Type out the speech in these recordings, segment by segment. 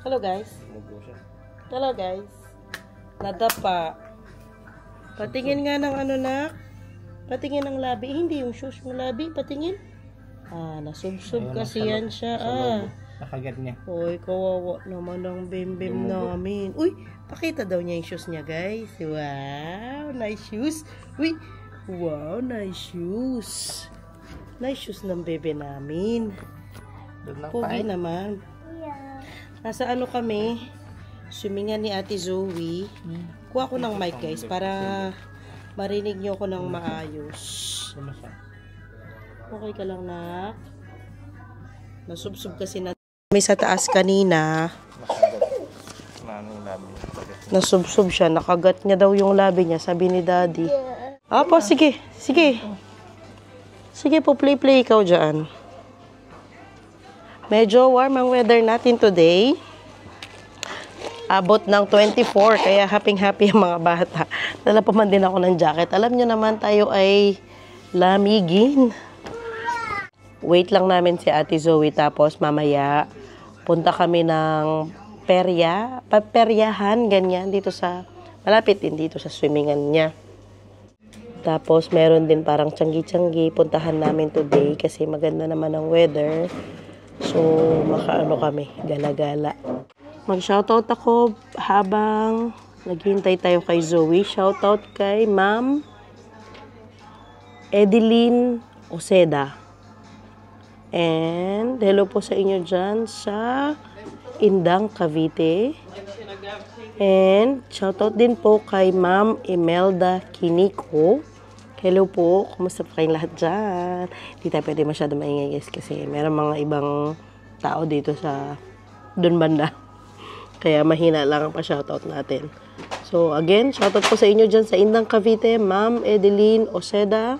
Hello guys. Hello guys. Nadapa. Patingin nga ng ano na. Patingin ng labi. Hindi yung shoes yung labi. Patingin. Nasubsob kasi yan siya. Nakagat niya. Uy, kawawa naman ang bim-bim namin. Uy, pakita daw niya yung shoes niya guys. Wow, nice shoes. Uy, wow, nice shoes. Nice shoes ng bebe namin. Pogi naman. Nasa ano kami, swimingan ni Ate Zoe. Kuha ko ng mic guys para marinig nyo ko ng maayos. Okay ka lang na. Nasubsob kasi na kami sa taas kanina. Nasubsob siya. Nakagat niya daw yung labi niya. Sabi ni Daddy. Apo, sige. Sige. Sige po, play ikaw dyan. Medyo warm ang weather natin today. Abot ng 24, kaya happy ang mga bata. Dala pa man din ako ng jacket. Alam nyo naman, tayo ay lamigin. Wait lang namin si Ate Zoe, tapos mamaya punta kami ng peryahan, ganyan, dito sa, malapit din dito sa swimmingan niya. Tapos meron din parang tiyanggi-tiyanggi, puntahan namin today kasi maganda naman ang weather. So, makaano kami, gala-gala. Mag-shoutout ako habang naghihintay tayo kay Zoe. Shoutout kay Ma'am Edeline Oseda. And, hello po sa inyo dyan sa Indang, Cavite. And, shoutout din po kay Ma'am Imelda Kiniko. Hello po, kumusta po kayong lahat dyan? Hindi tayo pwede masyado maingay guys kasi meron mga ibang tao dito sa dun banda. Kaya mahina lang ang pa-shoutout natin. So again, shoutout po sa inyo dyan sa Indang Cavite, Ma'am Edeline Oseda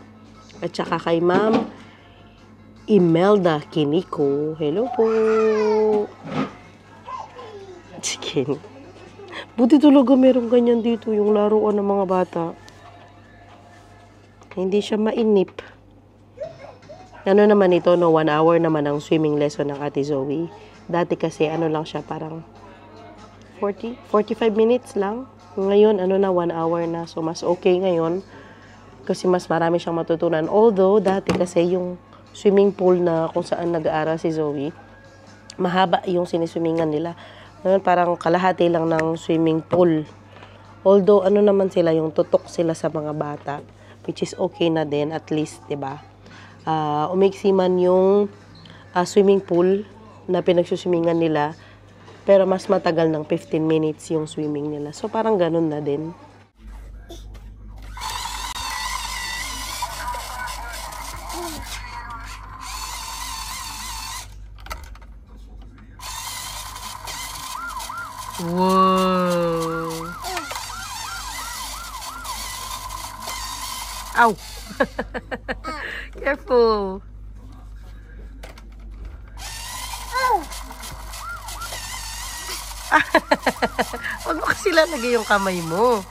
at saka kay Ma'am Imelda Kiniko. Hello po! Chicken. Buti talaga meron ganyan dito yung laruan ng mga bata. Hindi siya mainip. Ano naman ito, no? 1 hour naman ang swimming lesson ng Ate Zoe. Dati kasi, ano lang siya, parang 45 minutes lang. Ngayon, ano na, 1 hour na. So, mas okay ngayon. Kasi mas marami siyang matutunan. Although, dati kasi yung swimming pool na kung saan nag-aaral si Zoe, mahaba yung siniswimmingan nila. Ngayon, parang kalahati lang ng swimming pool. Although, ano naman sila, yung tutok sila sa mga bata. Which is okay na din, at least, diba? Umiksi man yung swimming pool na pinagsuswimingan nila, pero mas matagal ng 15 minutes yung swimming nila. So, parang ganun na din. Wow! Ow! Careful! Huwag mo kasi lalagay yung kamay mo.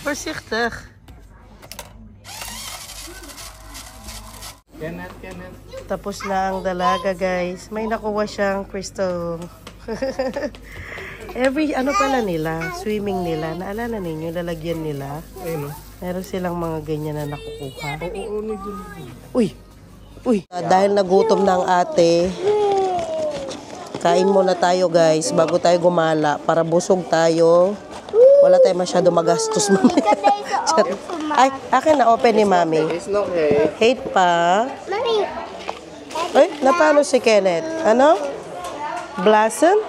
Voorzichtig. Tapos na ang dalaga, guys. May nakuha siyang crystal. Every, ano pala nila, swimming nila, naalala ninyo, lalagyan nila. Ayun. Meron silang mga ganyan na nakukuha. Uy! Uy! Dahil nagutom ng ate, kain muna tayo guys, bago tayo gumala, para busog tayo. Wala tayo masyado magastos mamaya. Ay, akin na open ni Mami. Hate pa. Ay, napano si Kenneth? Ano? Blossom?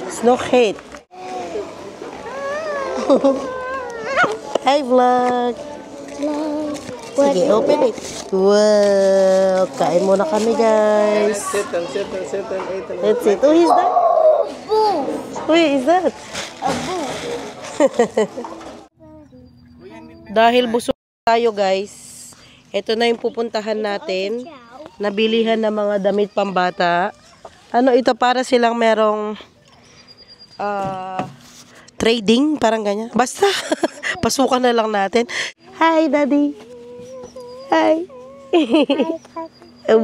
Snow hate. Hi vlog. Sige, open it. Wow, kain muna kami guys. That's it. Who is that? Who is that? Dahil busog tayo guys, ito na yung pupuntahan natin. Nabilihan ng mga damit pambata. Ano ito, para silang merong trading, parang ganyan. Basta, pasukan na lang natin. Hi, Daddy. Hi. Hi.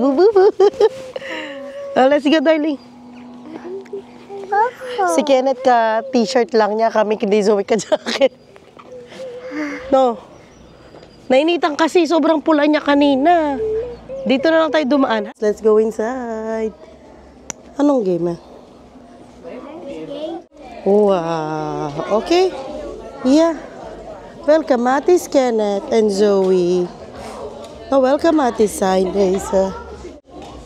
Let's go, darling. Si Kenneth ka t-shirt lang niya, kami kay Zoe ka jacket. No. Nainitan kasi, sobrang pula niya kanina. Dito na lang tayo dumaan. Let's go inside. Anong game, Wow. Okay. Yeah. Welcome, Matis, Kenneth, and Zoe. Oh, welcome, Matis, sign days.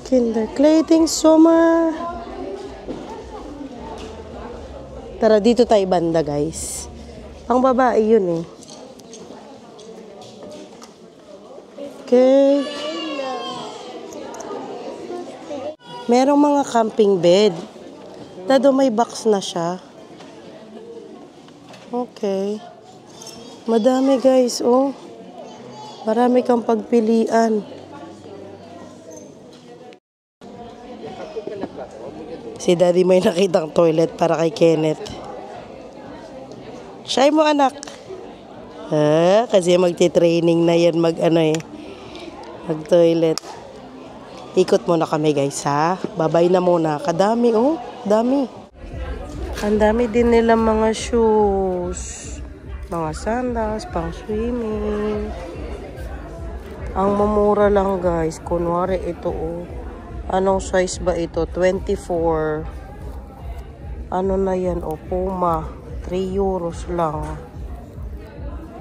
Kinder Clothing Summer. Tara, dito tayo banda, guys. Ang babae yun, Okay. Merong mga camping bed. Dado may box na siya. Okay. Madami, guys, Marami kang pagpilian. Si Daddy may nakitang toilet para kay Kenneth. Shy mo, anak. Kasi magti-training na yan mag-toilet. Ikot muna kami, guys, ha? Babay na muna. Kadami, dami. Ang dami din nila mga shoes. Mga sandals, pang swimming. Ang mamura lang, guys. Kunwari ito, Anong size ba ito? 24. Ano na yan, Puma. 3 euros lang.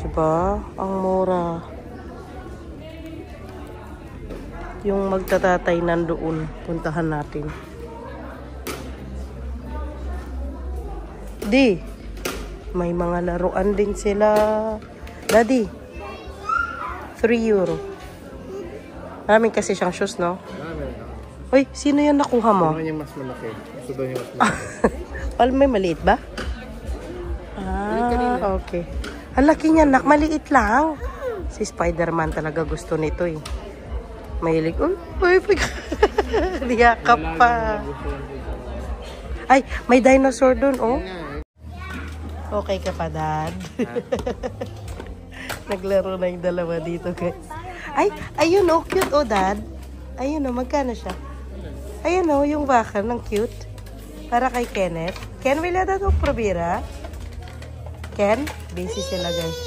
Diba? Ang mura. Yung magtatatay nandoon. Puntahan natin. May mga laruan din sila. Daddy. 3 euro. Maraming kasi siyang shoes, no? Uy, sino yan nakuha mo? Ano yung mas malaki? Gusto daw yung mas malaki. May maliit ba? Okay. Ang laki niya, nak. Maliit lang. Si Spider-Man talaga gusto nito, Mahilig. Uy, liyakap pa. Ay, may dinosaur dun, Okay ka pa, Dad? Naglaro na yung dalawa dito, guys. Ay, ayun, cute, Dad. Ayun, magkano siya? Ayun, yung baka, ng cute. Para kay Kenneth. Ken, will you daw probira? Ken, busy sila, guys.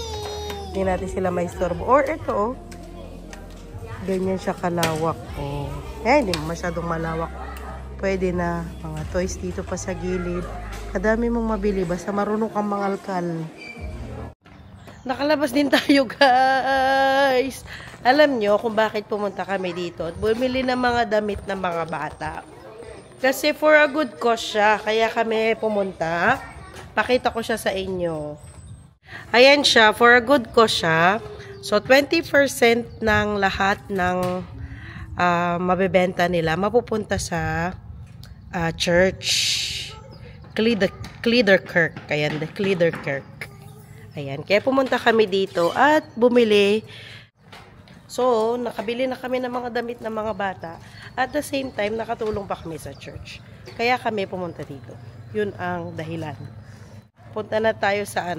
Hindi natin sila may istorbo. Or ito, ganyan siya kalawak. Hindi masyadong malawak. Pwede na mga toys dito pa sa gilid. Kadami mong mabili. Basta marunong kang mangalkal. Nakalabas din tayo, guys. Alam nyo kung bakit pumunta kami dito at bumili ng mga damit ng mga bata. Kasi for a good cause siya. Kaya kami pumunta. Pakita ko siya sa inyo. Ayan siya. For a good cause siya. So, 20% ng lahat ng mabebenta nila mapupunta sa church. Cleederkirk. Ayan, the Cleederkirk. Ayan, kaya pumunta kami dito at bumili. So, nakabili na kami ng mga damit ng mga bata. At the same time, nakatulong pa kami sa church. Kaya kami pumunta dito. Yun ang dahilan. Punta na tayo sa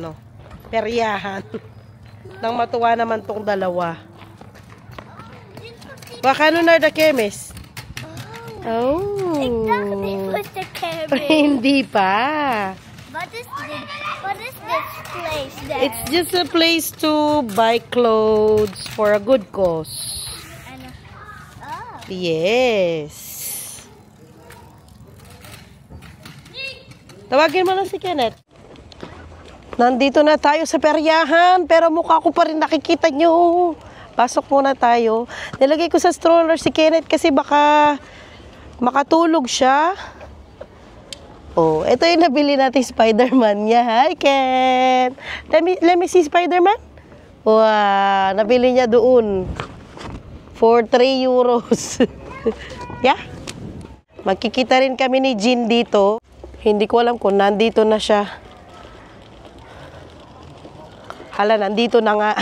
peryahan. Nang matuwa naman tong dalawa. Baka ano na the chemist? Exactly, with the chemist. Hindi pa. What is this place then? It's just a place to buy clothes for a good cause. Yes. Tawagin mo na si Kenneth. Nandito na tayo sa peryahan, pero mukha ko pa rin nakikita nyo. Pasok muna tayo. Nilagay ko sa stroller si Kenneth kasi baka makatulog siya. Ito yung nabili natin Spider-Man niya. Hi, Ken! Let me see Spider-Man. Wow, nabili niya doon. For 3 euros. Yeah? Magkikita rin kami ni Jean dito. Hindi ko alam kung nandito na siya. Hala, nandito na nga.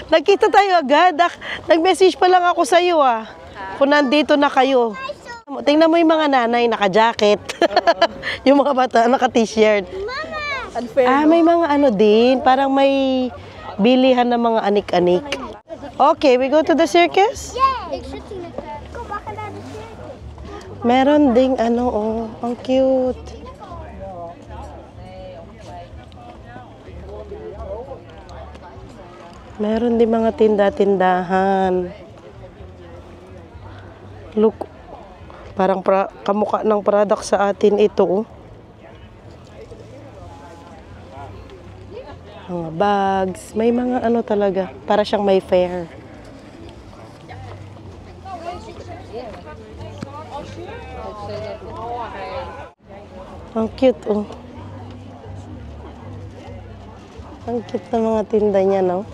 Nagkita tayo agad. Nag-message pa lang ako sa iyo, kung nandito na kayo. Tingnan mo yung mga nanay, naka-jacket. Yung mga bata, naka-t-shirt. May mga din. Parang may bilihan ng mga anik-anik. Okay, we go to the circus? Yay! Go back to the circus. Meron ding ano, oh, ang cute. Meron din mga tinda-tindahan. Look, parang kamukha ng product sa atin ito. Oh. Mga bags, may mga ano talaga, para siyang may fair. Ang cute, oh. Ang cute na mga tinda niya, no?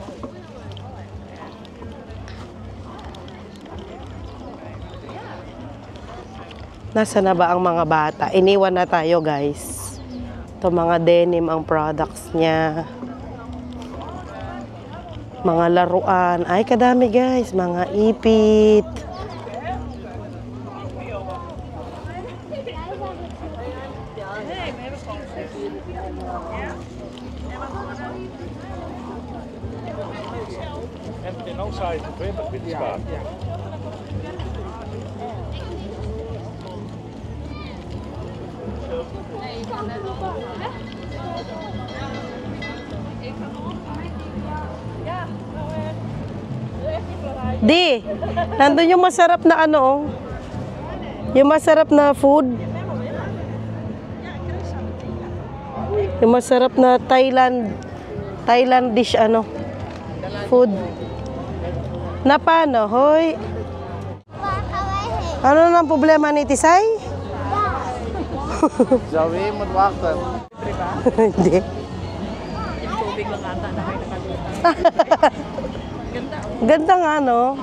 Nasa na ba ang mga bata? Iniwan na tayo, guys. Ito, mga denim ang products niya. Mga laruan. Ay, kadami, guys. Mga ipit. En no size 20 bit spaar. Di, nandun yung masarap na ano, oh. Yung masarap na food. Yung masarap na Thailand dish, ano, food. Na paano, hoy? Ano nang problema ni Tisay? Zoe, moet wachten. Hindi. Ganda nga, no?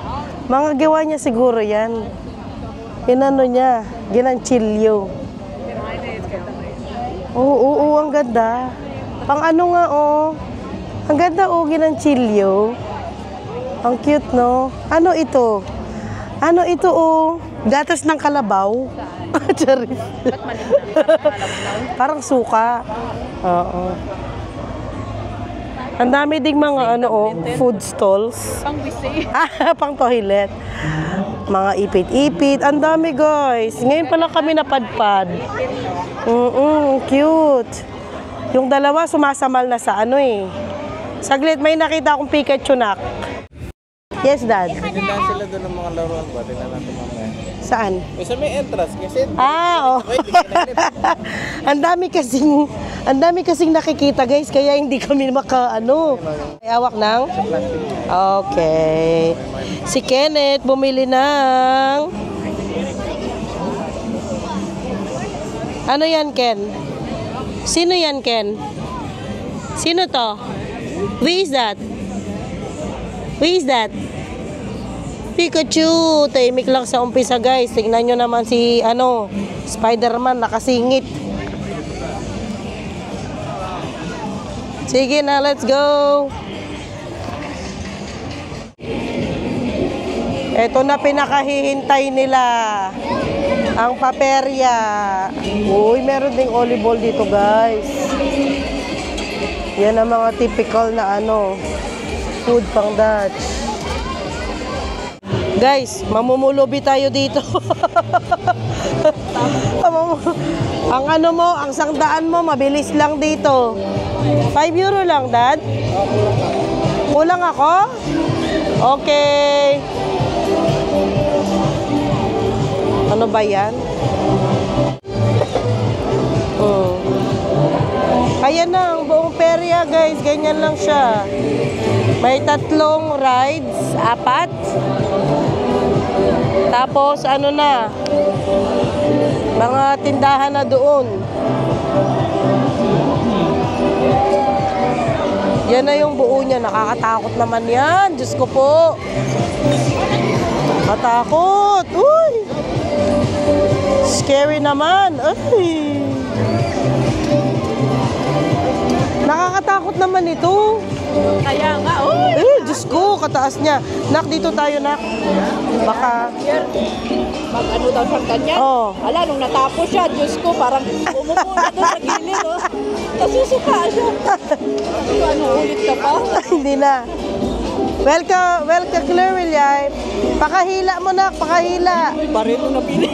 Mga gawa niya siguro yan. Inano niya, ginanchilyo. Oo, ang ganda. Pang ano nga, oh. Ang ganda, oh, ginanchilyo. Ang cute, no? Ano ito? Ano ito, oh? Gatas ng kalabaw. Charis. Parang suka. Oo. Ang dami ding mga ano, oh, food stalls. Pang bisi. Pang toilet. Mga ipit-ipit. Ang dami, guys. Ngayon pa lang kami napadpad. Cute. Yung dalawa sumasamal na sa ano, eh. Saglit, may nakita akong Pikachu nak. Yes, Dad. Tindahan sila doon ng mga laruan ba? Tingnan natin mamaya. Saan? Sa may entrance kasi. Oh. Ang dami kasing nakikita, guys, kaya hindi kami makaano. May hawak ng? Okay. Si Kenneth bumili ng ano yan, Ken? Sino yan, Ken? Sino to? Who is that? Who is that? Pikachu! Tahimik lang sa umpisa, guys. Tingnan nyo naman si, ano, Spider-Man, nakasingit. Sige na, let's go! Ito na pinakahihintay nila. Ang paperya. Uy, meron ding olive oil dito, guys. Yan ang mga typical na, ano, food pang Dutch. Guys, mamumulubi tayo dito. Ang ano mo, ang sangdaan mo, mabilis lang dito. 5 euro lang, Dad? Kulang ako? Okay. Ano ba yan? Ayan na, ang buong perya, guys. Ganyan lang siya. May 3 rides, 4. Tapos, ano na, mga tindahan na doon. Yan na yung buo niya. Nakakatakot naman yan. Diyos ko po. Katakot. Uy! Scary naman. Ay! Nakakatakot naman ito. Kaya nga, uy! Diyos ko, kataas niya. Nak, dito tayo, nak. Baka... Mag-ano daw siyang ganyan. Oh. Ala, nung natapos siya, Diyos ko, parang umupo na doon sa gilid, oh. Nasusuka siya. Ano, ulit ka pa? Hindi na. Welcome, Claire William. Pakahila mo na, pakahila. Barilo na pili.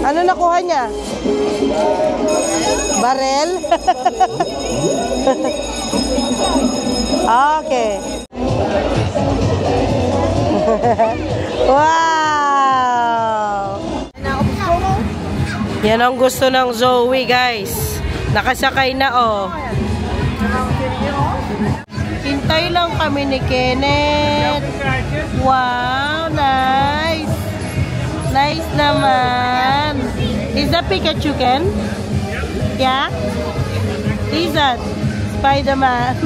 Ano nakuha niya? Barel? Okay. Wow! Yan ang gusto ng Zoe, guys. Nakasakay na, oh. Hintay lang kami ni Kenneth. Wow, nice. Nice naman. Is that Pikachu, Ken? Yeah? Is that Spider-Man?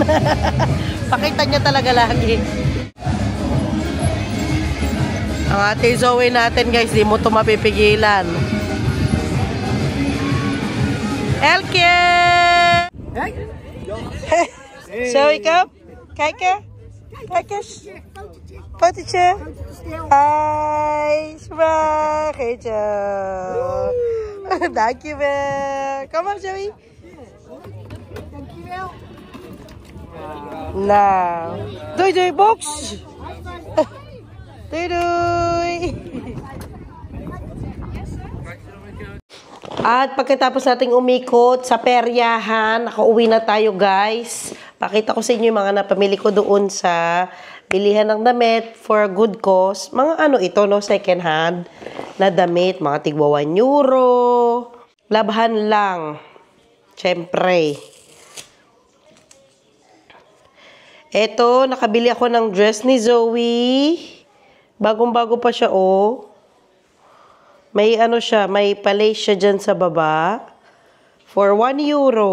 Pakita niya talaga lagi. Ang ate Zoe natin, guys, di mo ito mapipigilan. Elke! Zoe, come. Kijken. Kijk eens. Fotootje. Hi. Smagetje. Dankjewel. Kom maar, Zoe. Nou. Doei, doei, box. Doei, doei. At pagkatapos nating umikot sa peryahan, nakauwi na tayo, guys. Pakita ko sa inyo yung mga napamili ko doon sa bilihan ng damit for a good cause. Mga ano ito, no? Second hand na damit. Mga tigwa 1 euro. Labahan lang. Siyempre. Eto, nakabili ako ng dress ni Zoe. Bagong-bago pa siya, oh. May ano siya, may palay siya dyan sa baba. For 1 euro.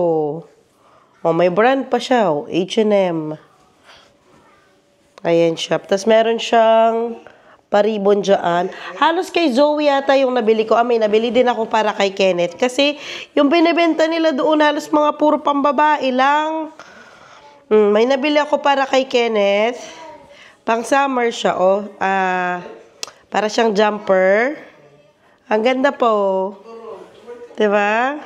Oh, may brand pa siya, oh. H&M. Ayan siya. Tapos meron siyang paribon dyan. Halos kay Zoe yata yung nabili ko. May nabili din ako para kay Kenneth. Kasi yung binibenta nila doon, halos mga puro pambabae lang. May nabili ako para kay Kenneth. Pang summer siya, oh. Para siyang jumper. Ang ganda po. Diba?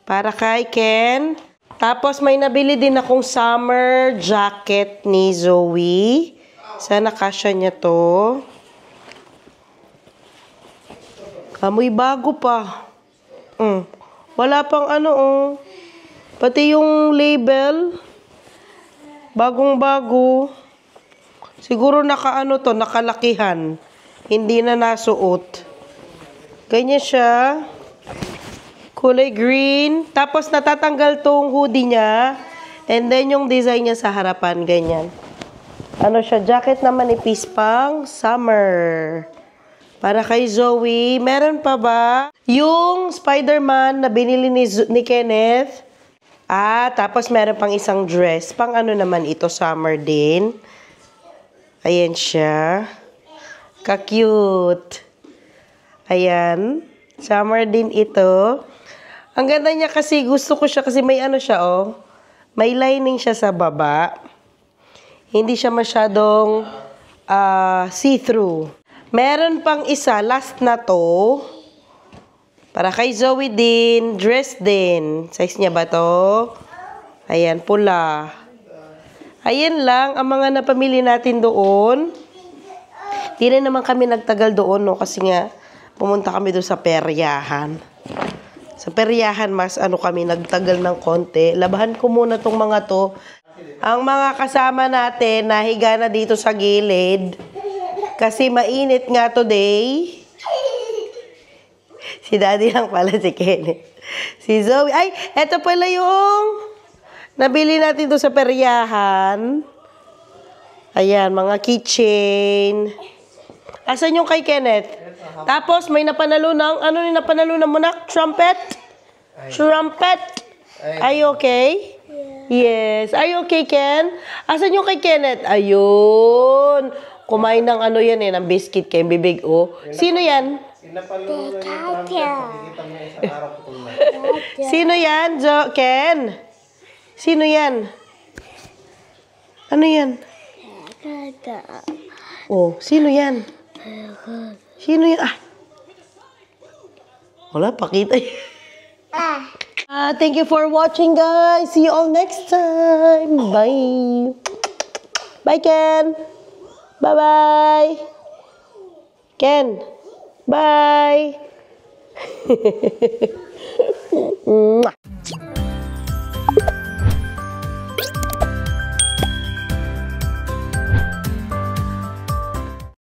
Para kay Ken. Tapos may nabili din akong summer jacket ni Zoe. Sana kasya niya to. Amoy bago pa. Wala pang ano, oh. Pati yung label. Bagong-bago. Siguro nakaano to, nakalakihan. Hindi na nasuot. Ganyan siya. Kulay green. Tapos natatanggal tong hoodie niya. And then yung design niya sa harapan, ganyan. Ano siya, jacket na manipis pang summer. Para kay Zoe. Meron pa ba? Yung Spider-Man na binili ni Kenneth. Tapos meron pang isang dress. Pang ano naman ito, summer din. Ayan siya. Ka-cute. Ayan. Summer din ito. Ang ganda niya kasi, gusto ko siya kasi may ano siya, oh. May lining siya sa baba. Hindi siya masyadong see-through. Meron pang isa, last na to. Para kay Zoe din, dress din. Size niya ba to? Ayan, pula. Ayan lang, ang mga napamili natin doon. Di rin naman kami nagtagal doon, no? Kasi nga, pumunta kami doon sa peryahan. Sa peryahan, mas ano kami, nagtagal ng konti. Labahan ko muna tong mga to. Ang mga kasama natin, nahiga na dito sa gilid. Kasi mainit nga today. Si Daddy lang pala, si Kenneth. Si Zoe. Ay, eto pala yung nabili natin doon sa peryahan. Ayan, mga keychain. Asan yung kay Kenneth? Tapos, may napanalo ng, ano yung napanalo mo na? Trumpet? Trumpet? Are you okay? Yes. Are you okay, Ken? Asan yung kay Kenneth? Ayun. Kumain ng ano yan eh, ng biscuit kay bibig, oh. Sino yan? Sino yan, Ken? Sino yan? Ano yan? Oh, sino yan? Sino yan? Wala, pakita. Thank you for watching, guys. See you all next time. Bye. Bye, Ken. Bye-bye. Ken. Bye.